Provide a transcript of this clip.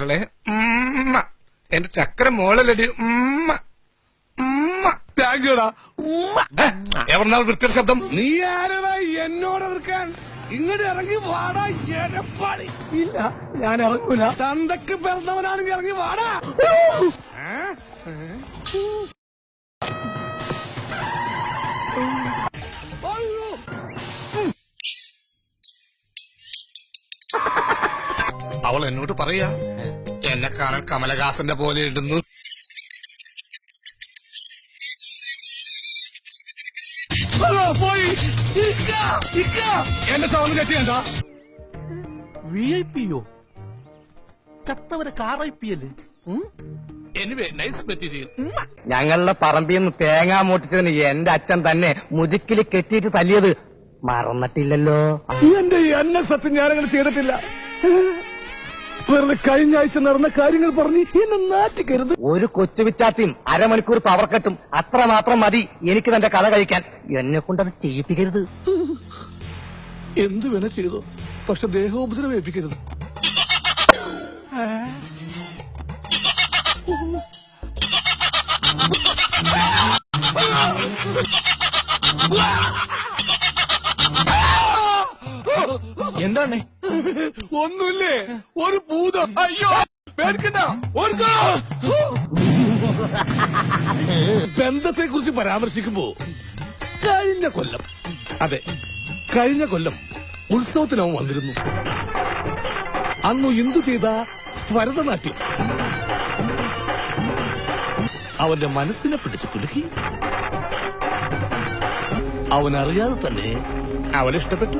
കരളെ എന്റെ ചക്കര മോളലടി എവിടെന്നാ വൃത്തിയുടെ ശബ്ദം? നീ ആരാ എന്നോട് എതിർക്കാൻ? ഇങ്ങോട്ട് ഇറങ്ങി വാടാ എരപ്പാളി. ഇല്ല, ഞാൻ ഇറങ്ങൂല. തന്തക്ക് പിറന്നവനാണെങ്കിൽ ഇറങ്ങി വാടാ. അവൾ എന്നോട് പറയാ എന്നെ കാണാൻ കമലഹാസന്റെ പോലെ ഇടുന്നു. പോയി എന്റെ സൗണ്ട് കെട്ടിയണ്ട. VIP യോ? ചത്തവരെ കാറയിപ്പിയല്ലേ? Anyway nice material. ഞങ്ങളുടെ പറമ്പിൽ നിന്ന് തേങ്ങ മൂട്ടിച്ചതിന് എന്റെ അച്ഛൻ തന്നെ മുതുക്കിൽ കെട്ടിയിട്ട് തല്ലിയത് മറന്നിട്ടില്ലല്ലോ. എന്റെ സത്യം ഞാനങ്ങനെ ചെയ്തിട്ടില്ല. വെറുതെ കഴിഞ്ഞ ആഴ്ച നടന്ന കാര്യങ്ങൾ പറഞ്ഞ് എന്നെ നാറ്റിക്കരുത്. ഒരു കൊച്ചു വിച്ചാത്തിയും അരമണിക്കൂർ പവർ കട്ടും അത്ര മാത്രം മതി എനിക്ക് തന്റെ കഥ കഴിക്കാൻ. എന്നെ കൊണ്ടത് ചെയ്യിപ്പിക്കരുത്. എന്തു വേണ ചെയ്തോ, പക്ഷെ ദേഹോപദ്രവം ഏൽപ്പിക്കരുത്. എന്താണ്? ഒന്നുമില്ലേ, ഒരു ഭൂതം. അയ്യോ പേടിക്കണ്ട. ബന്ധത്തെ കുറിച്ച് പരാമർശിക്കുമ്പോ കഴിഞ്ഞ കൊല്ലം, അതെ കഴിഞ്ഞ കൊല്ലം ഉത്സവത്തിനവൻ വന്നിരുന്നു. അന്നു ഇന്ദു ചെയ്ത ഭരതനാട്യം അവന്റെ മനസ്സിനെ പിടിച്ചു കുലുക്കി. അവനറിയാതെ തന്നെ അവനെ ഇഷ്ടപ്പെട്ടു.